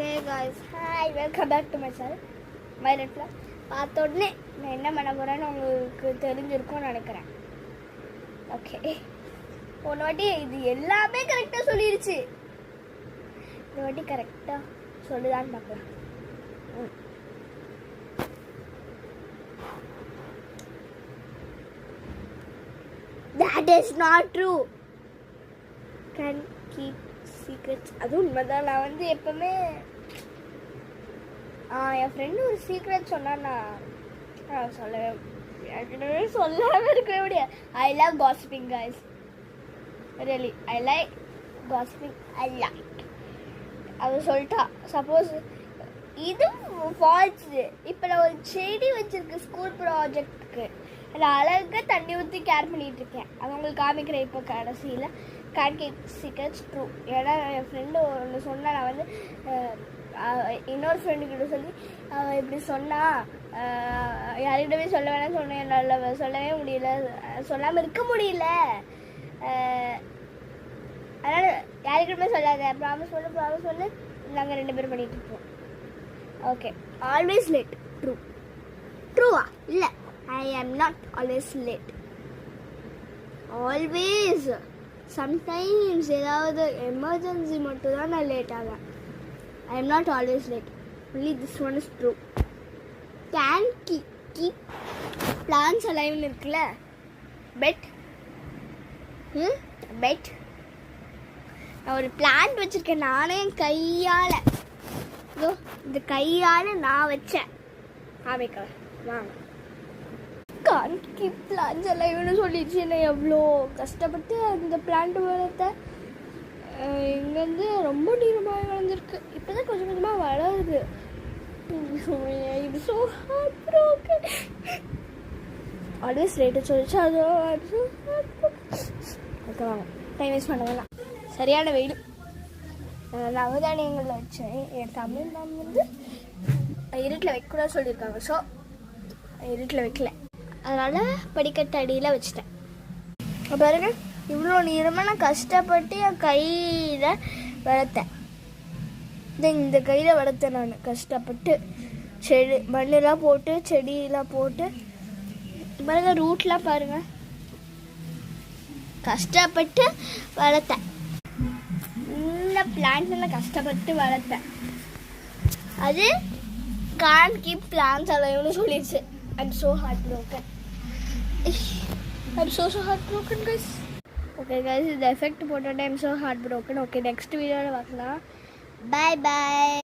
Okay guys, hi, welcome back to my channel my ரெட்ல. பார்த்த உடனே நான் என்ன பண்ண போகிறேன்னு உங்களுக்கு தெரிஞ்சிருக்கும்னு நினைக்கிறேன். ஓகே, போன வாட்டி இது எல்லாமே கரெக்டாக சொல்லிடுச்சு. இந்த வாட்டி கரெக்டாக சொல்லுதான்னு பார்க்கலாம். That is not true. Can keep secrets. அது உண்மைதான். நான் வந்து எப்பவுமே என் ஃப்ரெண்டு ஒரு சீக்ரெட் சொன்னா சொல்லாம இருக்கவே முடியாது. I love gossiping guys, really I like gossiping. I like அது சொல்லிட்டா. சப்போஸ் இது ஃபால்ஸ். இப்போ நான் ஒரு செடி வச்சிருக்கேன் ஸ்கூல் ப்ராஜெக்டுக்கு. அதில் அழகாக தண்ணி ஊற்றி கேர் பண்ணிகிட்டு இருக்கேன். அது உங்களுக்கு காமிக்கிறேன் இப்போ கடைசியில். Can keep secrets true. ஏன்னா என் ஃப்ரெண்டு ஒன்று சொன்னால் நான் வந்து இன்னொரு ஃப்ரெண்டுக்கிட்ட சொல்லி இப்படி சொன்னால் யார்கிட்டவே சொல்ல வேணாம்னு சொன்னேன். என்னால் சொல்லவே முடியல, சொல்லாமல் இருக்க முடியல. அதனால் யாருக்கிட்டமே சொல்லாத, ப்ராமிஸ் பண்ணு நாங்கள் 2 பேரும் பண்ணிகிட்டு இருப்போம். Okay, always late. ட்ரூ. ட்ரூவா? இல்லை, I am not always late. Always. Sometimes ஏதாவது எமர்ஜென்சி மட்டும் தான் நான் லேட் ஆவேன். I am not always late. Only this one is true. Can keep plants alive இருக்குல்ல, bet. Bet. நான் ஒரு பிளான்ட் வச்சிருக்கேன் நானே கையால். இந்த கையால் நான் வச்சேன். காமிக்க வாங்க. கான்ட் கீப் பிளான்ஸ் எல்லாம் சொல்லிடுச்சு. என்ன எவ்வளோ கஷ்டப்பட்டு அந்த பிளான்ட் வளர்த்த. இங்கேருந்து ரொம்ப நீளமாக வளர்ந்துருக்கு. இப்போ தான் கொஞ்சம் கொஞ்சமாக வளருது. இது so heartbroken. Always late சொல்லிச்சு. அது ஓகே, வாங்க, டைம் வேஸ்ட் பண்ண வேணாம். சரியான வெயில். நவதானியங்களில் வச்சேன். என் தமிழ் மேம் வந்து இருட்டில் வைக்கக்கூடாது சொல்லியிருக்காங்க. ஸோ இருட்டில் வைக்கல, அதனால் படிக்கட்டு அடியில் வச்சுட்டேன். பாருங்க, இவ்வளோ நேரமாக நான் கஷ்டப்பட்டு என் கையில் வளர்த்தேன். இந்த கையில் வளர்த்தேன் நான் கஷ்டப்பட்டு. செடி மண்ணெல்லாம் போட்டு செடியெல்லாம் போட்டு பாருங்க, ரூட்லாம் பாருங்கள், கஷ்டப்பட்டு வளர்த்தேன். இந்த பிளான்ஸ் எல்லாம் கஷ்டப்பட்டு வளர்த்தேன். அது can't keep plants alive சொல்லிடுச்சு. I'm so heartbroken. I'm so heartbroken guys. Okay guys, இந்த எஃபெக்ட் போட்டுட்டு I'm so heartbroken. Okay, next வீடியோவில் பார்க்கலாம். Bye bye.